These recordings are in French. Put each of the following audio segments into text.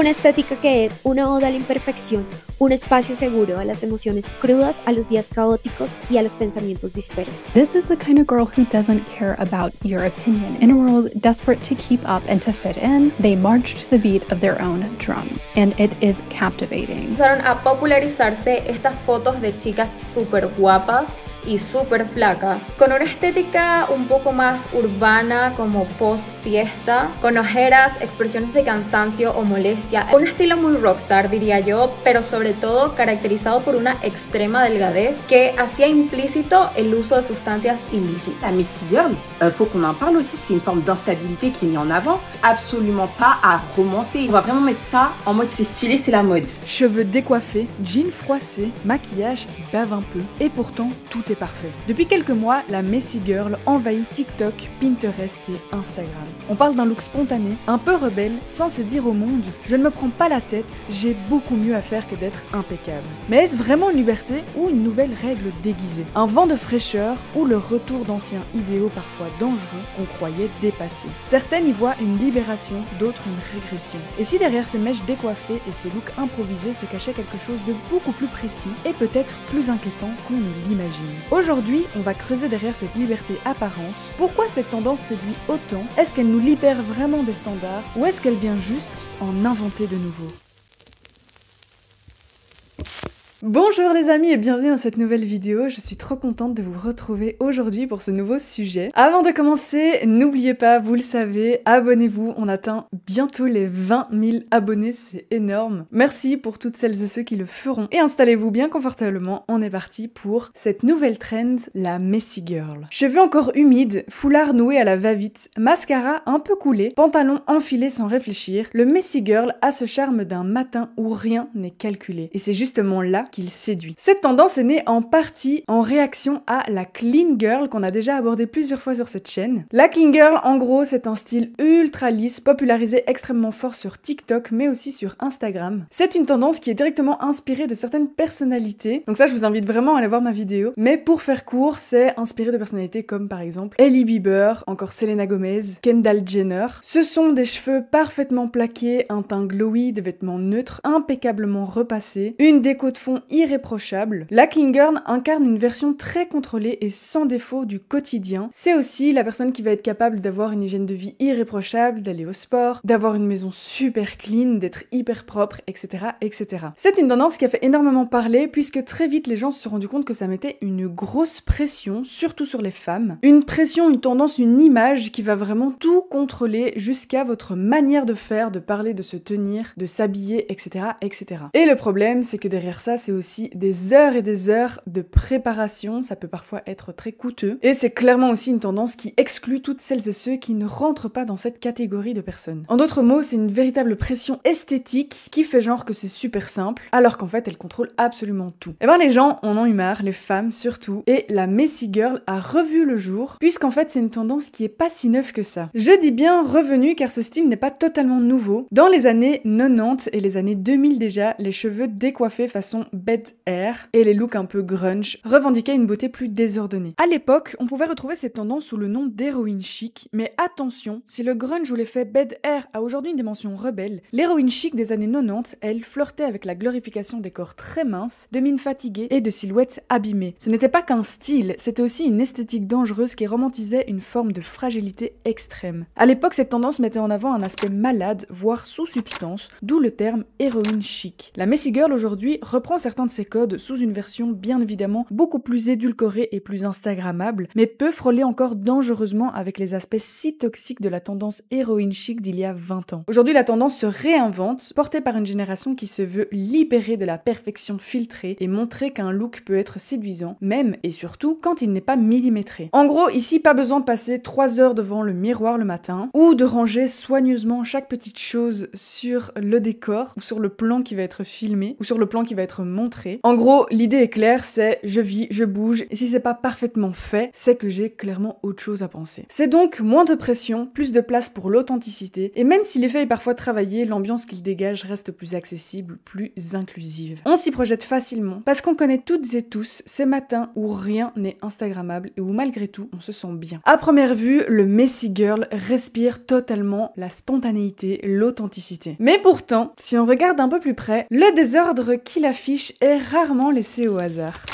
Una estética que es una oda a la imperfección, un espacio seguro a las emociones crudas, a los días caóticos y a los pensamientos dispersos. This is the kind of girl who doesn't care about your opinion. In a world desperate to keep up and to fit in, they march to the beat of their own drums, and it is captivating. Empezaron a popularizarse estas fotos de chicas súper guapas y súper flacas, con una estética un poco más urbana, como post fiesta, con ojeras, expresiones de cansancio o molestia, un estilo muy rockstar diría yo, pero sobre todo caracterizado por una extrema delgadez que hacía implícito el uso de sustancias ilícitas. La Messy Girl, faut qu'on en parle aussi, c'est une forme d'instabilité qui est mise en avant, absolument pas à romancer. On va vraiment mettre ça en mode c'est stylé, c'est la mode. Cheveux décoiffés, jeans froissés, maquillage qui bave un peu, et pourtant tout est parfait. Depuis quelques mois, la Messy Girl envahit TikTok, Pinterest et Instagram. On parle d'un look spontané, un peu rebelle, censé dire au monde « Je ne me prends pas la tête, j'ai beaucoup mieux à faire que d'être impeccable ». Mais est-ce vraiment une liberté ou une nouvelle règle déguisée? Un vent de fraîcheur ou le retour d'anciens idéaux parfois dangereux qu'on croyait dépassés? Certaines y voient une libération, d'autres une régression. Et si derrière ces mèches décoiffées et ces looks improvisés se cachait quelque chose de beaucoup plus précis et peut-être plus inquiétant qu'on ne l'imagine? Aujourd'hui, on va creuser derrière cette liberté apparente. Pourquoi cette tendance séduit autant? Est-ce qu'elle nous libère vraiment des standards ou est-ce qu'elle vient juste en inventer de nouveaux? Bonjour les amis et bienvenue dans cette nouvelle vidéo, je suis trop contente de vous retrouver aujourd'hui pour ce nouveau sujet. Avant de commencer, n'oubliez pas, vous le savez, abonnez-vous, on atteint bientôt les 20 000 abonnés, c'est énorme. Merci pour toutes celles et ceux qui le feront. Et installez-vous bien confortablement, on est parti pour cette nouvelle trend, la Messy Girl. Cheveux encore humides, foulard noué à la va-vite, mascara un peu coulé, pantalon enfilé sans réfléchir, le Messy Girl a ce charme d'un matin où rien n'est calculé. Et c'est justement là qu'il séduit. Cette tendance est née en partie en réaction à la clean girl qu'on a déjà abordé plusieurs fois sur cette chaîne. La clean girl, en gros, c'est un style ultra lisse, popularisé extrêmement fort sur TikTok, mais aussi sur Instagram. C'est une tendance qui est directement inspirée de certaines personnalités. Donc ça, je vous invite vraiment à aller voir ma vidéo. Mais pour faire court, c'est inspiré de personnalités comme par exemple Hailey Bieber, encore Selena Gomez, Kendall Jenner. Ce sont des cheveux parfaitement plaqués, un teint glowy, des vêtements neutres, impeccablement repassés, une déco de fond irréprochable. La clean girl incarne une version très contrôlée et sans défaut du quotidien. C'est aussi la personne qui va être capable d'avoir une hygiène de vie irréprochable, d'aller au sport, d'avoir une maison super clean, d'être hyper propre, etc., etc. C'est une tendance qui a fait énormément parler puisque très vite les gens se sont rendus compte que ça mettait une grosse pression, surtout sur les femmes. Une pression, une tendance, une image qui va vraiment tout contrôler jusqu'à votre manière de faire, de parler, de se tenir, de s'habiller, etc., etc. Et le problème, c'est que derrière ça, c'est aussi des heures et des heures de préparation, ça peut parfois être très coûteux. Et c'est clairement aussi une tendance qui exclut toutes celles et ceux qui ne rentrent pas dans cette catégorie de personnes. En d'autres mots, c'est une véritable pression esthétique qui fait genre que c'est super simple, alors qu'en fait, elle contrôle absolument tout. Et ben les gens en ont eu marre, les femmes surtout, et la Messy Girl a revu le jour, puisqu'en fait, c'est une tendance qui est pas si neuve que ça. Je dis bien revenu car ce style n'est pas totalement nouveau. Dans les années 90 et les années 2000 déjà, les cheveux décoiffés façon bed hair et les looks un peu grunge revendiquaient une beauté plus désordonnée. À l'époque, on pouvait retrouver cette tendance sous le nom d'héroïne chic, mais attention, si le grunge ou l'effet bed hair a aujourd'hui une dimension rebelle, l'héroïne chic des années 90, elle flirtait avec la glorification des corps très minces, de mines fatiguées et de silhouettes abîmées. Ce n'était pas qu'un style, c'était aussi une esthétique dangereuse qui romantisait une forme de fragilité extrême. À l'époque, cette tendance mettait en avant un aspect malade, voire sous substance, d'où le terme héroïne chic. La Messy Girl aujourd'hui reprend certains de ces codes sous une version bien évidemment beaucoup plus édulcorée et plus instagrammable, mais peut frôler encore dangereusement avec les aspects si toxiques de la tendance héroïne chic d'il y a 20 ans. Aujourd'hui, la tendance se réinvente, portée par une génération qui se veut libérée de la perfection filtrée et montrer qu'un look peut être séduisant, même et surtout quand il n'est pas millimétré. En gros, ici, pas besoin de passer 3 heures devant le miroir le matin, ou de ranger soigneusement chaque petite chose sur le décor, ou sur le plan qui va être filmé, ou sur le plan qui va être montrer. En gros, l'idée est claire, c'est je vis, je bouge, et si c'est pas parfaitement fait, c'est que j'ai clairement autre chose à penser. C'est donc moins de pression, plus de place pour l'authenticité, et même si l'effet est parfois travaillé, l'ambiance qu'il dégage reste plus accessible, plus inclusive. On s'y projette facilement, parce qu'on connaît toutes et tous ces matins où rien n'est instagrammable et où malgré tout, on se sent bien. À première vue, le Messy Girl respire totalement la spontanéité, l'authenticité. Mais pourtant, si on regarde un peu plus près, le désordre qu'il affiche est rarement laissé au hasard.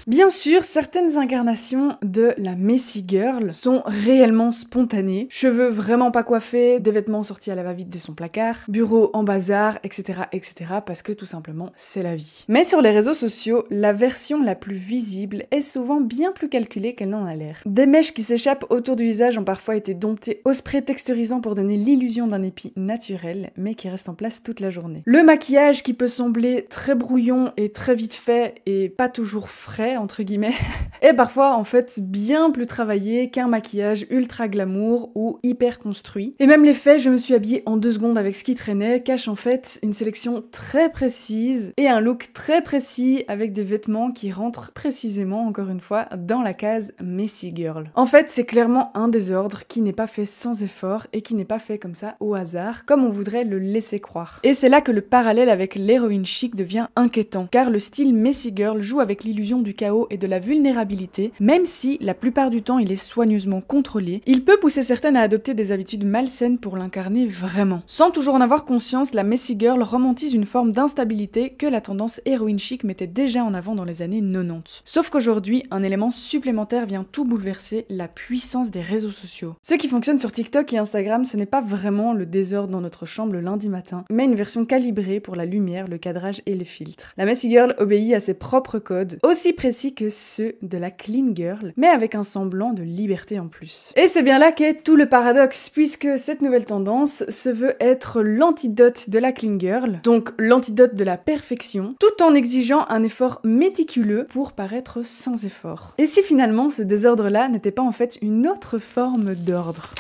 Bien sûr, certaines incarnations de la Messy Girl sont réellement spontanées. Cheveux vraiment pas coiffés, des vêtements sortis à la va-vite de son placard, bureau en bazar, etc., etc. parce que tout simplement, c'est la vie. Mais sur les réseaux sociaux, la version la plus visible est souvent bien plus calculée qu'elle n'en a l'air. Des mèches qui s'échappent autour du visage ont parfois été domptées au spray texturisant pour donner l'illusion d'un épi naturel, mais qui reste en place toute la journée. Le maquillage qui peut sembler très brouillon et très vite fait et pas toujours frais, entre guillemets, est parfois en fait bien plus travaillé qu'un maquillage ultra glamour ou hyper construit. Et même l'effet je me suis habillée en 2 secondes avec ce qui traînait cache en fait une sélection très précise et un look très précis avec des vêtements qui rentrent précisément, encore une fois, dans la case Messy Girl. En fait, c'est clairement un désordre qui n'est pas fait sans effort et qui n'est pas fait comme ça au hasard, comme on voudrait le laisser croire. Et c'est là que le parallèle avec l'héroïne chic devient inquiétant, car le style Messy Girl joue avec l'illusion du chaos et de la vulnérabilité, même si la plupart du temps il est soigneusement contrôlé, il peut pousser certaines à adopter des habitudes malsaines pour l'incarner vraiment. Sans toujours en avoir conscience, la Messy Girl romantise une forme d'instabilité que la tendance héroïne chic mettait déjà en avant dans les années 90. Sauf qu'aujourd'hui, un élément supplémentaire vient tout bouleverser, la puissance des réseaux sociaux. Ce qui fonctionne sur TikTok et Instagram, ce n'est pas vraiment le désordre dans notre chambre le lundi matin, mais une version calibrée pour la lumière, le cadrage et les filtres. La Messy Girl obéit à ses propres codes, aussi précis que ceux de la Clean Girl, mais avec un semblant de liberté en plus. Et c'est bien là qu'est tout le paradoxe, puisque cette nouvelle tendance se veut être l'antidote de la Clean Girl, donc l'antidote de la perfection, tout en exigeant un effort méticuleux pour paraître sans effort. Et si finalement ce désordre-là n'était pas en fait une autre forme d'ordre ?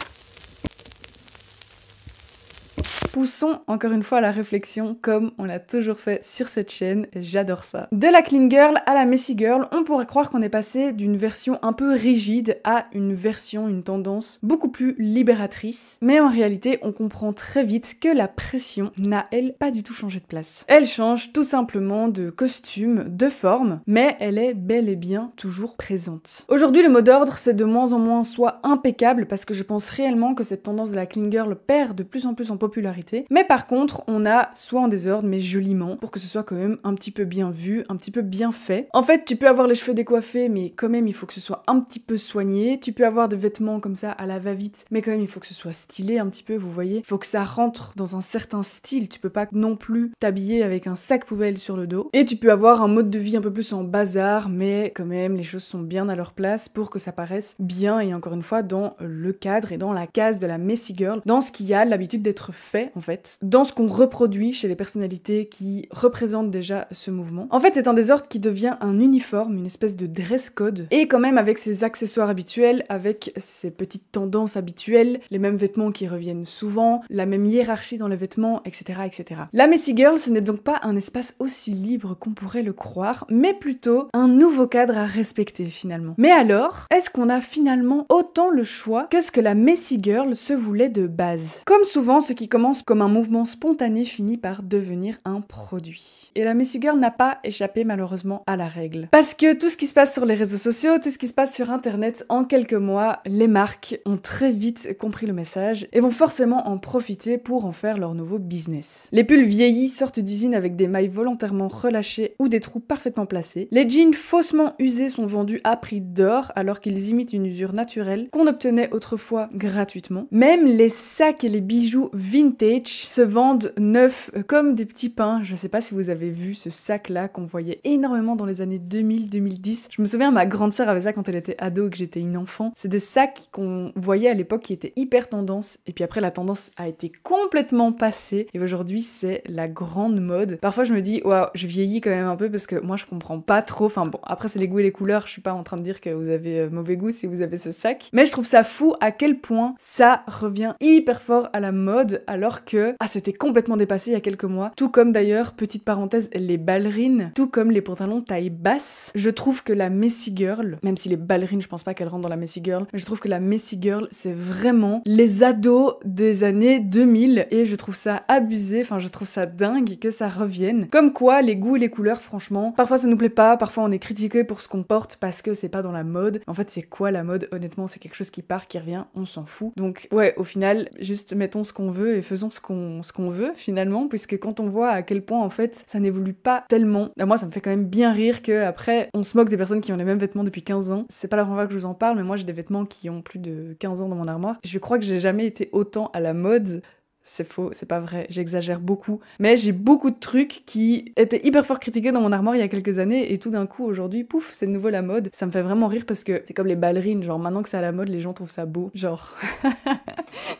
Poussons encore une fois la réflexion comme on l'a toujours fait sur cette chaîne, j'adore ça. De la Clean Girl à la Messy Girl, on pourrait croire qu'on est passé d'une version un peu rigide à une tendance beaucoup plus libératrice, mais en réalité on comprend très vite que la pression n'a elle pas du tout changé de place. Elle change tout simplement de costume, de forme, mais elle est bel et bien toujours présente. Aujourd'hui le mot d'ordre c'est de moins en moins soit impeccable parce que je pense réellement que cette tendance de la Clean Girl perd de plus en plus en popularité. Mais par contre, on a soit en désordre, mais joliment, pour que ce soit quand même un petit peu bien vu, un petit peu bien fait. En fait, tu peux avoir les cheveux décoiffés, mais quand même, il faut que ce soit un petit peu soigné. Tu peux avoir des vêtements comme ça à la va-vite, mais quand même, il faut que ce soit stylé un petit peu, vous voyez. Il faut que ça rentre dans un certain style. Tu peux pas non plus t'habiller avec un sac poubelle sur le dos. Et tu peux avoir un mode de vie un peu plus en bazar, mais quand même, les choses sont bien à leur place pour que ça paraisse bien, et encore une fois, dans le cadre et dans la case de la Messy Girl, dans ce qui a l'habitude d'être fait en fait, dans ce qu'on reproduit chez les personnalités qui représentent déjà ce mouvement. En fait, c'est un désordre qui devient un uniforme, une espèce de dress code, et quand même avec ses accessoires habituels, avec ses petites tendances habituelles, les mêmes vêtements qui reviennent souvent, la même hiérarchie dans les vêtements, etc., etc. La Messy Girl, ce n'est donc pas un espace aussi libre qu'on pourrait le croire, mais plutôt un nouveau cadre à respecter finalement. Mais alors, est-ce qu'on a finalement autant le choix que ce que la Messy Girl se voulait de base? Comme souvent, ce qui commence comme un mouvement spontané finit par devenir un produit. Et la Messy Girl n'a pas échappé malheureusement à la règle. Parce que tout ce qui se passe sur les réseaux sociaux, tout ce qui se passe sur internet, en quelques mois, les marques ont très vite compris le message et vont forcément en profiter pour en faire leur nouveau business. Les pulls vieillis sortent d'usine avec des mailles volontairement relâchées ou des trous parfaitement placés. Les jeans faussement usés sont vendus à prix d'or alors qu'ils imitent une usure naturelle qu'on obtenait autrefois gratuitement. Même les sacs et les bijoux vintage se vendent neufs comme des petits pains. Je sais pas si vous avez vu ce sac là qu'on voyait énormément dans les années 2000-2010. Je me souviens, ma grande sœur avait ça quand elle était ado et que j'étais une enfant. C'est des sacs qu'on voyait à l'époque qui étaient hyper tendance et puis après la tendance a été complètement passée et aujourd'hui c'est la grande mode. Parfois je me dis waouh, je vieillis quand même un peu parce que moi je comprends pas trop. Enfin bon, après c'est les goûts et les couleurs, je suis pas en train de dire que vous avez mauvais goût si vous avez ce sac. Mais je trouve ça fou à quel point ça revient hyper fort à la mode alors alors que c'était complètement dépassé il y a quelques mois. Tout comme d'ailleurs, petite parenthèse, les ballerines, tout comme les pantalons taille basse. Je trouve que la messy girl, même si les ballerines je pense pas qu'elles rentrent dans la messy girl, mais je trouve que la messy girl c'est vraiment les ados des années 2000 et je trouve ça abusé, enfin je trouve ça dingue que ça revienne. Comme quoi les goûts et les couleurs franchement, parfois ça nous plaît pas, parfois on est critiqué pour ce qu'on porte parce que c'est pas dans la mode. En fait c'est quoi la mode? Honnêtement c'est quelque chose qui part, qui revient, on s'en fout. Donc ouais, au final juste mettons ce qu'on veut et faisons ce qu'on veut finalement, puisque quand on voit à quel point en fait ça n'évolue pas tellement, moi ça me fait quand même bien rire que après on se moque des personnes qui ont les mêmes vêtements depuis 15 ans. C'est pas la première fois que je vous en parle, mais moi j'ai des vêtements qui ont plus de 15 ans dans mon armoire. Je crois que j'ai jamais été autant à la mode. C'est faux, c'est pas vrai, j'exagère beaucoup. Mais j'ai beaucoup de trucs qui étaient hyper fort critiqués dans mon armoire il y a quelques années et tout d'un coup aujourd'hui, pouf, c'est de nouveau la mode. Ça me fait vraiment rire parce que c'est comme les ballerines, genre maintenant que c'est à la mode, les gens trouvent ça beau. Genre,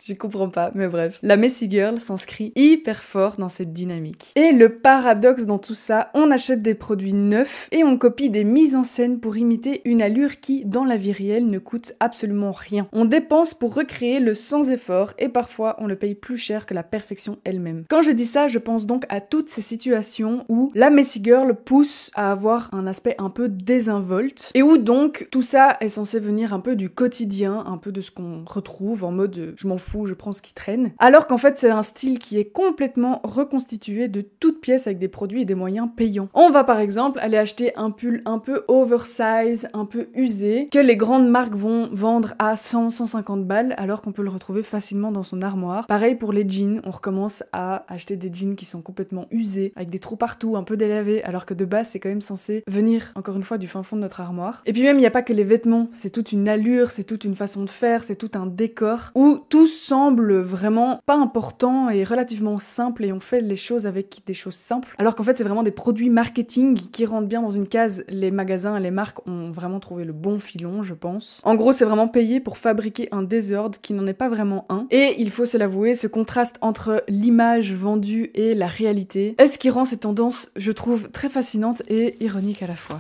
je comprends pas, mais bref. La messy girl s'inscrit hyper fort dans cette dynamique. Et le paradoxe dans tout ça, on achète des produits neufs et on copie des mises en scène pour imiter une allure qui, dans la vie réelle, ne coûte absolument rien. On dépense pour recréer le sans effort et parfois on le paye plus cher que la perfection elle-même. Quand je dis ça, je pense donc à toutes ces situations où la messy girl pousse à avoir un aspect un peu désinvolte et où donc tout ça est censé venir un peu du quotidien, un peu de ce qu'on retrouve en mode je m'en fous, je prends ce qui traîne. Alors qu'en fait c'est un style qui est complètement reconstitué de toutes pièces avec des produits et des moyens payants. On va par exemple aller acheter un pull un peu oversize, un peu usé, que les grandes marques vont vendre à 100-150 balles alors qu'on peut le retrouver facilement dans son armoire. Pareil pour les jeans, on recommence à acheter des jeans qui sont complètement usés, avec des trous partout, un peu délavés, alors que de base c'est quand même censé venir, encore une fois, du fin fond de notre armoire. Et puis même, il n'y a pas que les vêtements, c'est toute une allure, c'est toute une façon de faire, c'est tout un décor, où tout semble vraiment pas important et relativement simple, et on fait les choses avec des choses simples, alors qu'en fait c'est vraiment des produits marketing qui rentrent bien dans une case. Les magasins et les marques ont vraiment trouvé le bon filon, je pense. En gros, c'est vraiment payé pour fabriquer un désordre qui n'en est pas vraiment un, et il faut se l'avouer, ce contraste entre l'image vendue et la réalité est ce qui rend ces tendances, je trouve, très fascinantes et ironiques à la fois.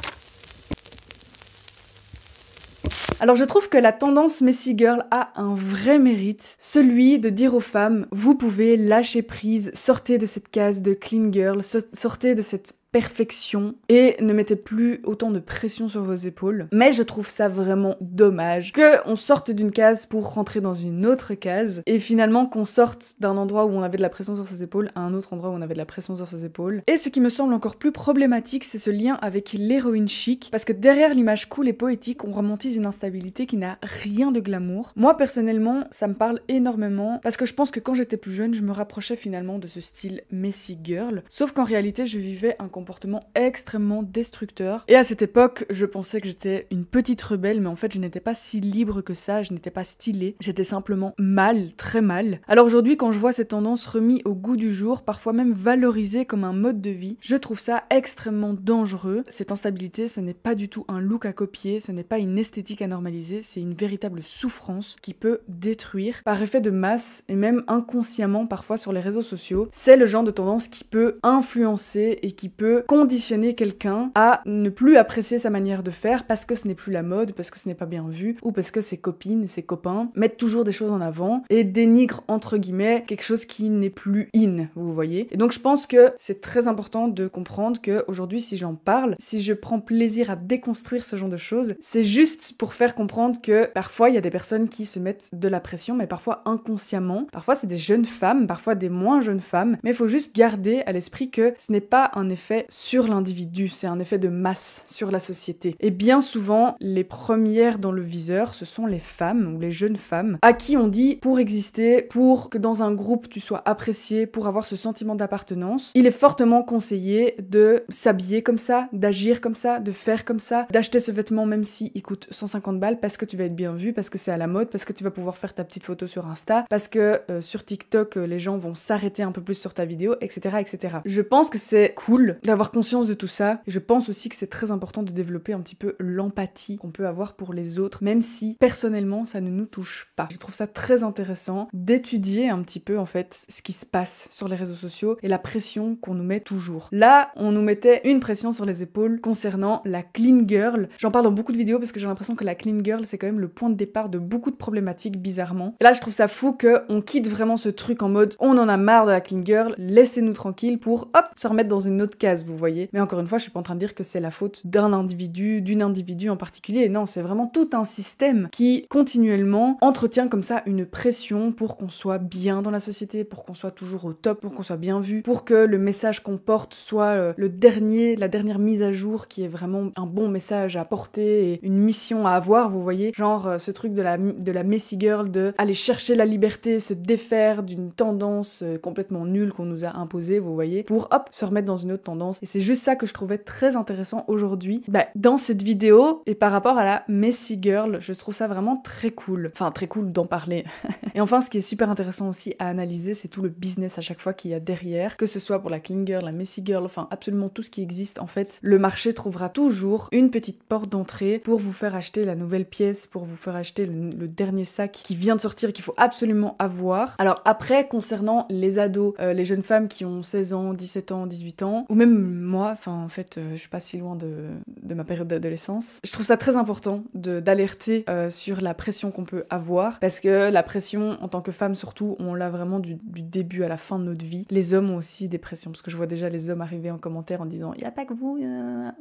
Alors je trouve que la tendance messy girl a un vrai mérite, celui de dire aux femmes, vous pouvez lâcher prise, sortez de cette case de clean girl, sortez de cette perfection et ne mettez plus autant de pression sur vos épaules. Mais je trouve ça vraiment dommage qu'on sorte d'une case pour rentrer dans une autre case et finalement qu'on sorte d'un endroit où on avait de la pression sur ses épaules à un autre endroit où on avait de la pression sur ses épaules. Et ce qui me semble encore plus problématique, c'est ce lien avec l'héroïne chic, parce que derrière l'image cool et poétique, on romantise une instabilité qui n'a rien de glamour. Moi personnellement, ça me parle énormément parce que je pense que quand j'étais plus jeune, je me rapprochais finalement de ce style messy girl, sauf qu'en réalité, je vivais un comportement extrêmement destructeur. Et à cette époque, je pensais que j'étais une petite rebelle, mais en fait, je n'étais pas si libre que ça, je n'étais pas stylée, j'étais simplement mal, très mal. Alors aujourd'hui, quand je vois ces tendances remises au goût du jour, parfois même valorisées comme un mode de vie, je trouve ça extrêmement dangereux. Cette instabilité, ce n'est pas du tout un look à copier, ce n'est pas une esthétique à normaliser, c'est une véritable souffrance qui peut détruire par effet de masse et même inconsciemment parfois sur les réseaux sociaux. C'est le genre de tendance qui peut influencer et qui peut conditionner quelqu'un à ne plus apprécier sa manière de faire parce que ce n'est plus la mode, parce que ce n'est pas bien vu, ou parce que ses copines et ses copains mettent toujours des choses en avant et dénigrent entre guillemets quelque chose qui n'est plus in, vous voyez. Et donc je pense que c'est très important de comprendre que aujourd'hui, si j'en parle, si je prends plaisir à déconstruire ce genre de choses, c'est juste pour faire comprendre que parfois il y a des personnes qui se mettent de la pression, mais parfois inconsciemment, parfois c'est des jeunes femmes, parfois des moins jeunes femmes, mais il faut juste garder à l'esprit que ce n'est pas un effet sur l'individu, c'est un effet de masse sur la société. Et bien souvent, les premières dans le viseur, ce sont les femmes ou les jeunes femmes à qui on dit pour exister, pour que dans un groupe tu sois apprécié, pour avoir ce sentiment d'appartenance, il est fortement conseillé de s'habiller comme ça, d'agir comme ça, de faire comme ça, d'acheter ce vêtement même si il coûte 150 balles parce que tu vas être bien vu, parce que c'est à la mode, parce que tu vas pouvoir faire ta petite photo sur Insta, parce que sur TikTok, les gens vont s'arrêter un peu plus sur ta vidéo, etc., etc. Je pense que c'est cool fait avoir conscience de tout ça. Et je pense aussi que c'est très important de développer un petit peu l'empathie qu'on peut avoir pour les autres, même si personnellement ça ne nous touche pas. Je trouve ça très intéressant d'étudier un petit peu en fait ce qui se passe sur les réseaux sociaux et la pression qu'on nous met toujours. Là, on nous mettait une pression sur les épaules concernant la clean girl. J'en parle dans beaucoup de vidéos parce que j'ai l'impression que la clean girl c'est quand même le point de départ de beaucoup de problématiques bizarrement. Et là, je trouve ça fou qu'on quitte vraiment ce truc en mode on en a marre de la clean girl, laissez-nous tranquille pour hop se remettre dans une autre case, vous voyez. Mais encore une fois, je suis pas en train de dire que c'est la faute d'un individu, d'une individu en particulier. Non, c'est vraiment tout un système qui continuellement entretient comme ça une pression pour qu'on soit bien dans la société, pour qu'on soit toujours au top, pour qu'on soit bien vu, pour que le message qu'on porte soit la dernière mise à jour qui est vraiment un bon message à porter et une mission à avoir, vous voyez. Genre ce truc de la messy girl, de aller chercher la liberté, se défaire d'une tendance complètement nulle qu'on nous a imposée, vous voyez, pour hop, se remettre dans une autre tendance. Et c'est juste ça que je trouvais très intéressant aujourd'hui, dans cette vidéo et par rapport à la messy girl, je trouve ça vraiment très cool. Enfin, très cool d'en parler. Et enfin, ce qui est super intéressant aussi à analyser, c'est tout le business à chaque fois qu'il y a derrière, que ce soit pour la clean girl, la messy girl, enfin absolument tout ce qui existe. En fait, le marché trouvera toujours une petite porte d'entrée pour vous faire acheter la nouvelle pièce, pour vous faire acheter le dernier sac qui vient de sortir, qu'il faut absolument avoir. Alors après, concernant les ados, les jeunes femmes qui ont 16 ans, 17 ans, 18 ans, ou même moi, enfin en fait, je suis pas si loin de ma période d'adolescence, je trouve ça très important d'alerter sur la pression qu'on peut avoir, parce que la pression, en tant que femme surtout, on l'a vraiment du début à la fin de notre vie. Les hommes ont aussi des pressions, parce que je vois déjà les hommes arriver en commentaire en disant « y a pas que vous,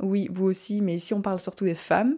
oui, vous aussi, mais ici on parle surtout des femmes ».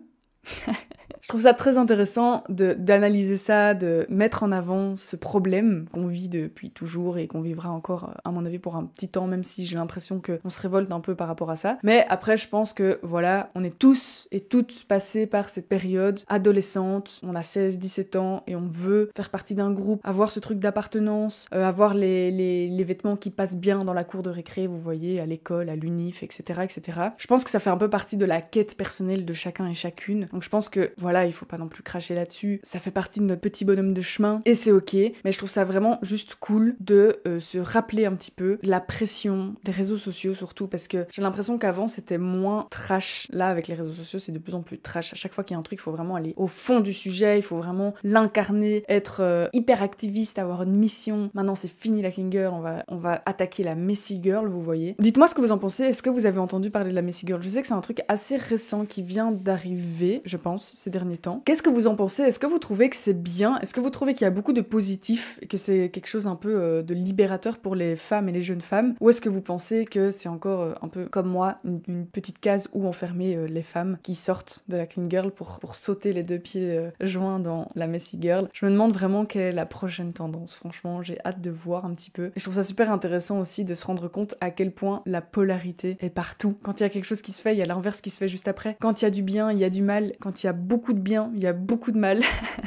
Je trouve ça très intéressant d'analyser ça, de mettre en avant ce problème qu'on vit depuis toujours et qu'on vivra encore, à mon avis, pour un petit temps, même si j'ai l'impression qu'on se révolte un peu par rapport à ça. Mais après, je pense que, voilà, on est tous et toutes passés par cette période adolescente, on a 16, 17 ans et on veut faire partie d'un groupe, avoir ce truc d'appartenance, avoir les vêtements qui passent bien dans la cour de récré, vous voyez, à l'école, à l'unif, etc., etc. Je pense que ça fait un peu partie de la quête personnelle de chacun et chacune. Donc je pense que, voilà, il faut pas non plus cracher là-dessus. Ça fait partie de notre petit bonhomme de chemin et c'est ok. Mais je trouve ça vraiment juste cool de se rappeler un petit peu la pression des réseaux sociaux surtout, parce que j'ai l'impression qu'avant c'était moins trash. Là, avec les réseaux sociaux, c'est de plus en plus trash. À chaque fois qu'il y a un truc, il faut vraiment aller au fond du sujet, il faut vraiment l'incarner, être hyper activiste, avoir une mission. Maintenant, c'est fini la clean girl, on va attaquer la messy girl, vous voyez. Dites-moi ce que vous en pensez. Est-ce que vous avez entendu parler de la messy girl? Je sais que c'est un truc assez récent qui vient d'arriver, je pense, ces derniers temps. Qu'est-ce que vous en pensez? Est-ce que vous trouvez que c'est bien? Est-ce que vous trouvez qu'il y a beaucoup de positifs et que c'est quelque chose un peu de libérateur pour les femmes et les jeunes femmes? Ou est-ce que vous pensez que c'est encore un peu comme moi, une petite case où enfermer les femmes qui sortent de la clean girl pour sauter les deux pieds joints dans la messy girl? Je me demande vraiment quelle est la prochaine tendance. Franchement, j'ai hâte de voir un petit peu. Et je trouve ça super intéressant aussi de se rendre compte à quel point la polarité est partout. Quand il y a quelque chose qui se fait, il y a l'inverse qui se fait juste après. Quand il y a du bien, il y a du mal. Quand il y a beaucoup de bien, il y a beaucoup de mal.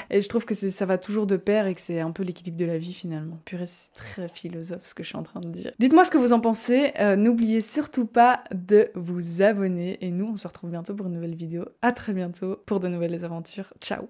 Et je trouve que ça va toujours de pair et que c'est un peu l'équilibre de la vie finalement. Purée, c'est très philosophe ce que je suis en train de dire. Dites-moi ce que vous en pensez. N'oubliez surtout pas de vous abonner. Et nous, on se retrouve bientôt pour une nouvelle vidéo. À très bientôt pour de nouvelles aventures. Ciao!